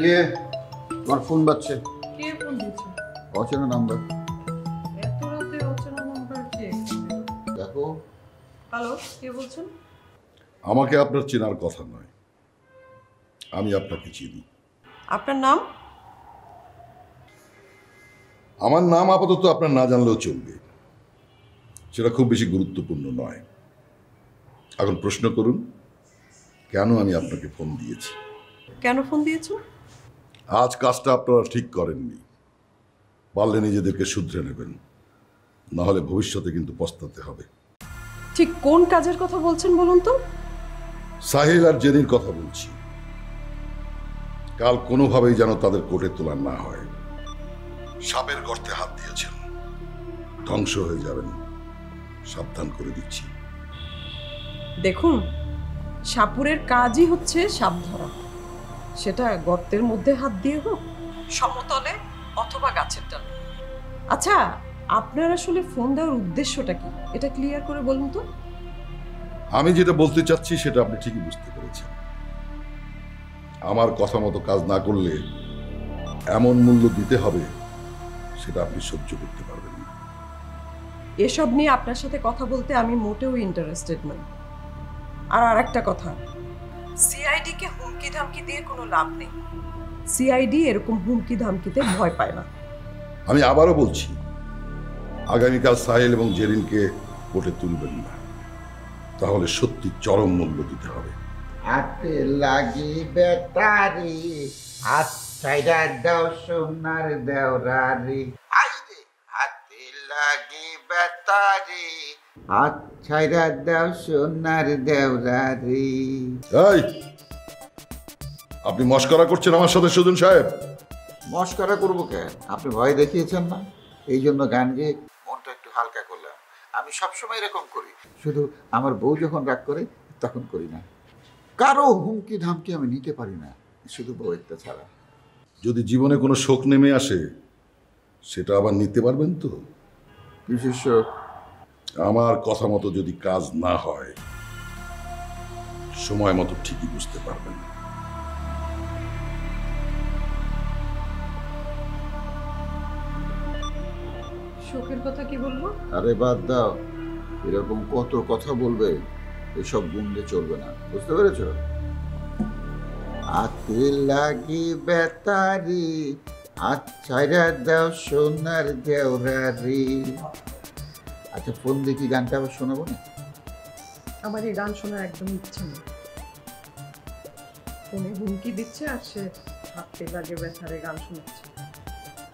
যে তোমার ফোন বাজছে। কে ফোন দিচ্ছে? অচেনা নাম্বার। এত রাতে অচেনা নাম্বার কে ফোন দিল? দেখো, হ্যালো, কে বলছেন? আমাকে আপনার চেনার কথা নয়, আমি আপনাকে চিনি। আপনার নাম? আমার নাম আপাতত আপনার না জানলেও চলবে, সেটা খুব বেশি গুরুত্বপূর্ণ নয়। এখন প্রশ্ন করুন, কেন আমি আপনাকে ফোন দিয়েছি? কেন ফোন দিয়েছেন? আজ কাজটা আপনারা ঠিক করেননি, পারলে নিজেদেরকে শুধরে নেবেন, না হলে ভবিষ্যতে কিন্তু পস্তাতে হবে। ঠিক কোন কাজের কথা বলছেন বলুন তো? সাহিল আর জেরির কথা বলছি। কাল কোনোভাবেই যেন তাদের কোর্টে তোলা না হয়। সাপের গর্তে হাত দিয়েছেন, ধ্বংস হয়ে যাবেন, সাবধান করে দিচ্ছি। দেখুন, সাপুরের কাজই হচ্ছে সাপ ধরা, সেটা গর্তের মধ্যে হাত দিয়ে হোক, সমতলে অথবা গাছের ডালে। আচ্ছা, আপনার আসলে ফোন দেওয়ার উদ্দেশ্যটা কি, এটা ক্লিয়ার করে বলুন তো। আমি যেটা বলতে চাচ্ছি সেটা আপনি ঠিকই বুঝতে পেরেছেন। আমার কথা মতো কাজ না করলে এমন মূল্য দিতে হবে সেটা আপনি সহ্য করতে পারবেন না। এসব নিয়ে আপনার সাথে কথা বলতে আমি মোটেও ইন্টারেস্টেড নই। আর আরেকটা কথা, সিআইডি কে হুমকি ধামকি দিয়ে কোনো লাভ নেই। সিআইডি এরকম হুমকি ধামকিতে ভয় পায় না। আমি আবারও বলছি, আগামীকাল সাহেল এবং জেরিনকে কোর্টে তুলবেন না, তাহলে সত্যি চরম মূল্য দিতে হবে। হাতে লাগি বেটারি, হাত ছাইরা দাও সোনার দেওরারি। আইরে হাতে লাগি বেটারি, হাত ছাইরা দাও সোনার দেওরারি। এই, আপনি মস্করা করছেন আমার সাথে সুজন সাহেব? মস্করা করবো কেন? আপনি ভয় দেখিয়েছেন না, এই জন্য গান গেয়ে মনটা একটু হালকা করলাম। আমি সবসময় এরকম করি, শুধু আমার বউ যখন রাগ করে তখন করি না। কারো হুমকি ধামকি আমি নিতে পারি না, শুধু বউটা ছাড়া। যদি জীবনে কোনো শোক নেমে আসে সেটা আবার নিতে পারবেন তো? বিশেষ আমার কথা মতো যদি কাজ না হয় সময় মতো ঠিকই বুঝতে পারবেন। শোকের কথা কি বলবো? আরে বাদ দাও, এরকম কত কথা বলবে, এসব গুন্ডে চলবে না, বুঝতে পেরেছ? হাতে লাগি বেতারি, হাত ছাইরা দাও সোনার দেওরারি। আচ্ছা, ফোন দেখি গানটা আবার শোনাবো না? আমার এই গান শোনার একদম ইচ্ছে নেই। ফোনে হুমকি দিচ্ছে আর সে হাতে লাগে ব্যথারে গান শোনাচ্ছে।